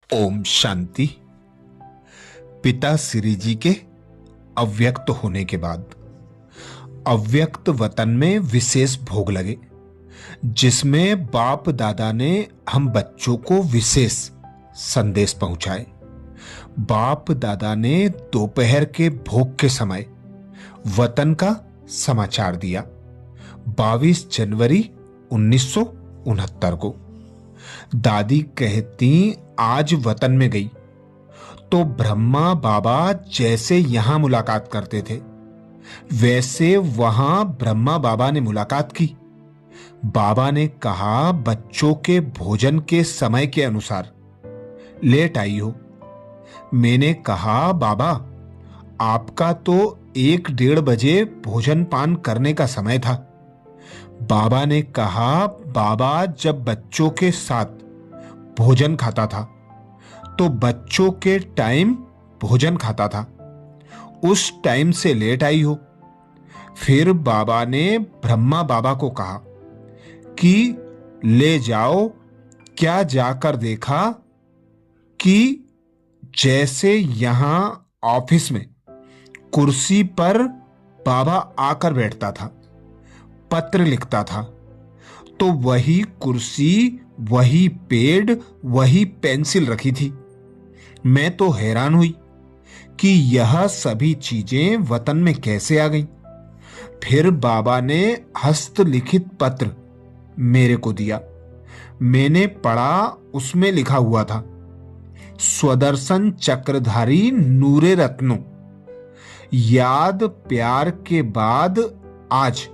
ओम शांति। पिता श्री जी के अव्यक्त होने के बाद अव्यक्त वतन में विशेष भोग लगे, जिसमें बाप दादा ने हम बच्चों को विशेष संदेश पहुंचाए। बाप दादा ने दोपहर के भोग के समय वतन का समाचार दिया। 22 जनवरी 1969 को दादी कहती, आज वतन में गई तो ब्रह्मा बाबा जैसे यहां मुलाकात करते थे वैसे वहां ब्रह्मा बाबा ने मुलाकात की। बाबा ने कहा, बच्चों के भोजन के समय के अनुसार लेट आई हो। मैंने कहा, बाबा आपका तो 1-1:30 बजे भोजन पान करने का समय था। बाबा ने कहा, बाबा जब बच्चों के साथ भोजन खाता था तो बच्चों के टाइम भोजन खाता था, उस टाइम से लेट आई हो। फिर बाबा ने ब्रह्मा बाबा को कहा कि ले जाओ। क्या जाकर देखा कि जैसे यहां ऑफिस में कुर्सी पर बाबा आकर बैठता था, पत्र लिखता था, तो वही कुर्सी, वही पेड़, वही पेंसिल रखी थी। मैं तो हैरान हुई कि यह सभी चीजें वतन में कैसे आ गईं। फिर बाबा ने हस्तलिखित पत्र मेरे को दिया। मैंने पढ़ा, उसमें लिखा हुआ था, स्वदर्शन चक्रधारी नूरे रत्नों, याद प्यार के बाद आज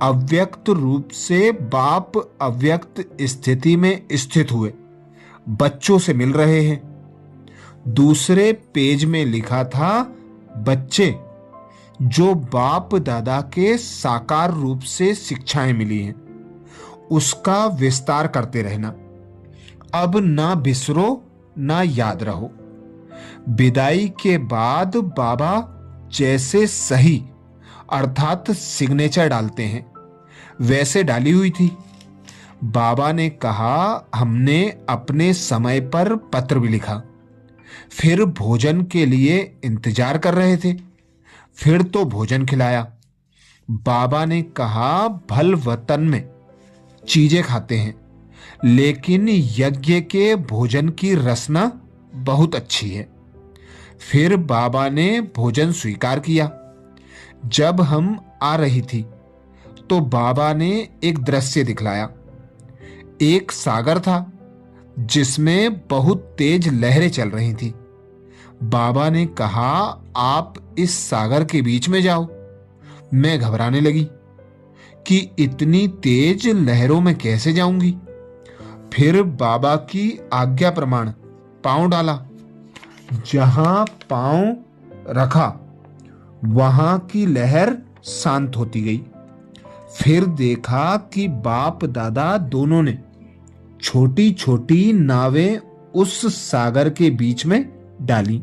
अव्यक्त रूप से बाप अव्यक्त स्थिति में स्थित हुए बच्चों से मिल रहे हैं। दूसरे पेज में लिखा था, बच्चे जो बाप दादा के साकार रूप से शिक्षाएं मिली हैं उसका विस्तार करते रहना। अब ना बिसरो ना याद रहो। विदाई के बाद बाबा जैसे सही अर्थात सिग्नेचर डालते हैं वैसे डाली हुई थी। बाबा ने कहा, हमने अपने समय पर पत्र भी लिखा। फिर भोजन के लिए इंतजार कर रहे थे, फिर तो भोजन खिलाया। बाबा ने कहा, भल वतन में चीजें खाते हैं लेकिन यज्ञ के भोजन की रसना बहुत अच्छी है। फिर बाबा ने भोजन स्वीकार किया। जब हम आ रही थी तो बाबा ने एक दृश्य दिखलाया। एक सागर था जिसमें बहुत तेज लहरें चल रही थी। बाबा ने कहा, आप इस सागर के बीच में जाओ। मैं घबराने लगी कि इतनी तेज लहरों में कैसे जाऊंगी। फिर बाबा की आज्ञा प्रमाण पांव डाला। जहां पांव रखा वहां की लहर शांत होती गई। फिर देखा कि बाप दादा दोनों ने छोटी छोटी नावें उस सागर के बीच में डाली,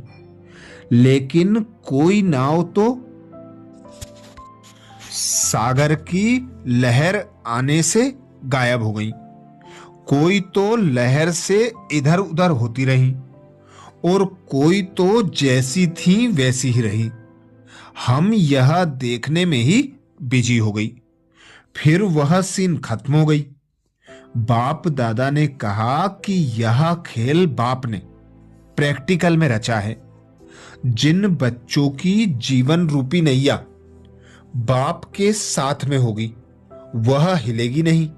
लेकिन कोई नाव तो सागर की लहर आने से गायब हो गई, कोई तो लहर से इधर उधर होती रही और कोई तो जैसी थी वैसी ही रही। हम यह देखने में ही बिजी हो गई। फिर वह सीन खत्म हो गई। बाप दादा ने कहा कि यह खेल बाप ने प्रैक्टिकल में रचा है। जिन बच्चों की जीवन रूपी नैया बाप के साथ में होगी वह हिलेगी नहीं।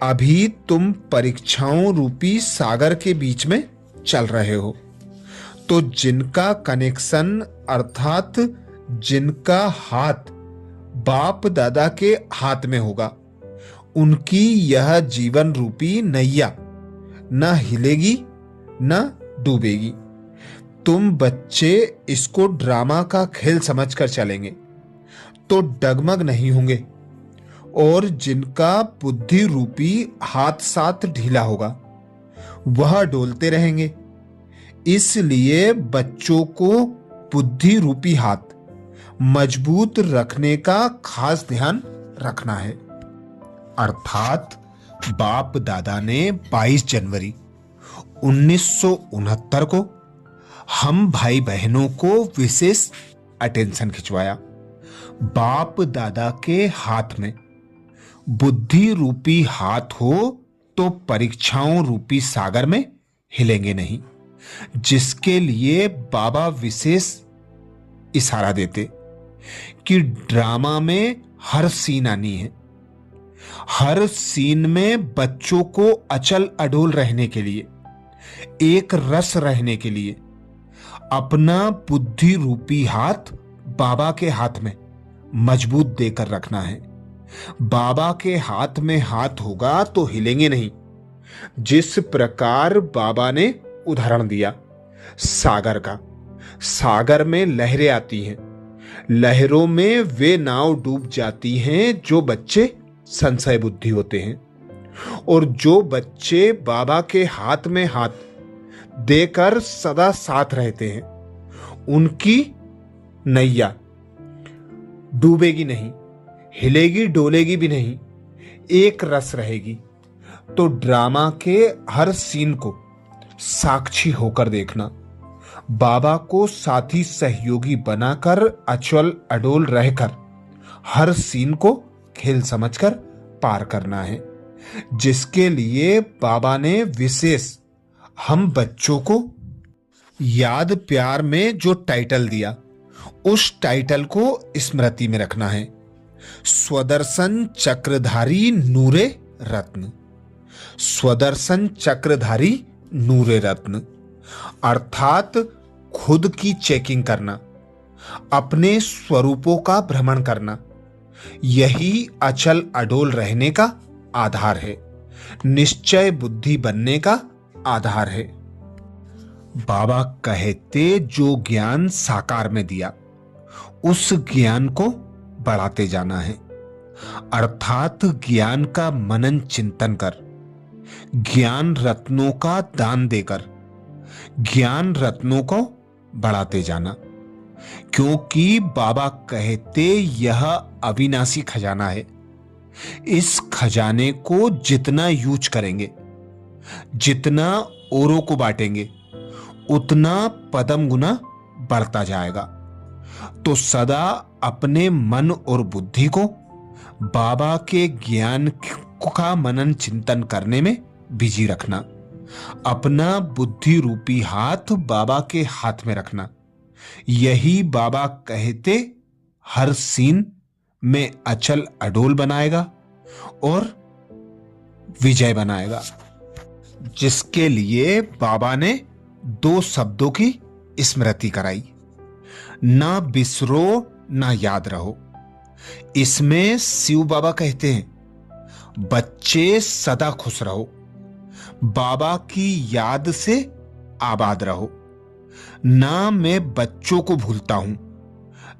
अभी तुम परीक्षाओं रूपी सागर के बीच में चल रहे हो, तो जिनका कनेक्शन अर्थात जिनका हाथ बाप दादा के हाथ में होगा उनकी यह जीवन रूपी नैया न हिलेगी न डूबेगी। तुम बच्चे इसको ड्रामा का खेल समझकर चलेंगे तो डगमग नहीं होंगे, और जिनका बुद्धि रूपी हाथ साथ ढीला होगा वह डोलते रहेंगे। इसलिए बच्चों को बुद्धि रूपी हाथ मजबूत रखने का खास ध्यान रखना है। अर्थात बाप दादा ने 22 जनवरी 1969 को हम भाई बहनों को विशेष अटेंशन खिंचवाया। बाप दादा के हाथ में बुद्धि रूपी हाथ हो तो परीक्षाओं रूपी सागर में हिलेंगे नहीं, जिसके लिए बाबा विशेष इशारा देते कि ड्रामा में हर सीन आनी है। हर सीन में बच्चों को अचल अडोल रहने के लिए, एक रस रहने के लिए अपना बुद्धि रूपी हाथ बाबा के हाथ में मजबूत देकर रखना है। बाबा के हाथ में हाथ होगा तो हिलेंगे नहीं। जिस प्रकार बाबा ने उदाहरण दिया सागर का, सागर में लहरें आती हैं, लहरों में वे नाव डूब जाती हैं जो बच्चे संशय बुद्धि होते हैं, और जो बच्चे बाबा के हाथ में हाथ देकर सदा साथ रहते हैं उनकी नैया डूबेगी नहीं, हिलेगी डोलेगी भी नहीं, एक रस रहेगी। तो ड्रामा के हर सीन को साक्षी होकर देखना, बाबा को साथी सहयोगी बनाकर अचल अडोल रहकर हर सीन को खेल समझकर पार करना है, जिसके लिए बाबा ने विशेष हम बच्चों को याद प्यार में जो टाइटल दिया उस टाइटल को स्मृति में रखना है। स्वदर्शन चक्रधारी नूरे रत्न, स्वदर्शन चक्रधारी नूरे रत्न अर्थात खुद की चेकिंग करना, अपने स्वरूपों का भ्रमण करना, यही अचल अडोल रहने का आधार है, निश्चय बुद्धि बनने का आधार है। बाबा कहते जो ज्ञान साकार में दिया उस ज्ञान को बढ़ाते जाना है, अर्थात ज्ञान का मनन चिंतन कर, ज्ञान रत्नों का दान देकर ज्ञान रत्नों को बढ़ाते जाना, क्योंकि बाबा कहते यह अविनाशी खजाना है। इस खजाने को जितना यूज करेंगे, जितना औरों को बांटेंगे, उतना पदम गुना बढ़ता जाएगा। तो सदा अपने मन और बुद्धि को बाबा के ज्ञान का मनन चिंतन करने में बिजी रखना, अपना बुद्धि रूपी हाथ बाबा के हाथ में रखना, यही बाबा कहते हर सीन में अचल अडोल बनाएगा और विजय बनाएगा, जिसके लिए बाबा ने दो शब्दों की स्मृति कराई, ना बिसरो ना याद रहो। इसमें शिव बाबा कहते हैं बच्चे सदा खुश रहो, बाबा की याद से आबाद रहो। ना मैं बच्चों को भूलता हूं,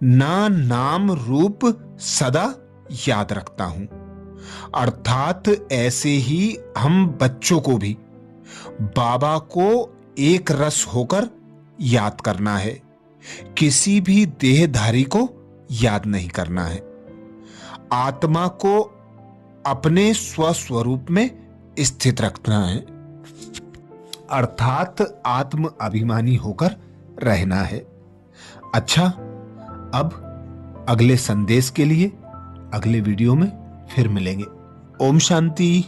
ना नाम रूप सदा याद रखता हूं। अर्थात ऐसे ही हम बच्चों को भी बाबा को एक रस होकर याद करना है, किसी भी देहधारी को याद नहीं करना है। आत्मा को अपने स्वस्वरूप में स्थित रखना है, अर्थात आत्म अभिमानी होकर रहना है। अच्छा, अब अगले संदेश के लिए अगले वीडियो में फिर मिलेंगे। ओम शांति।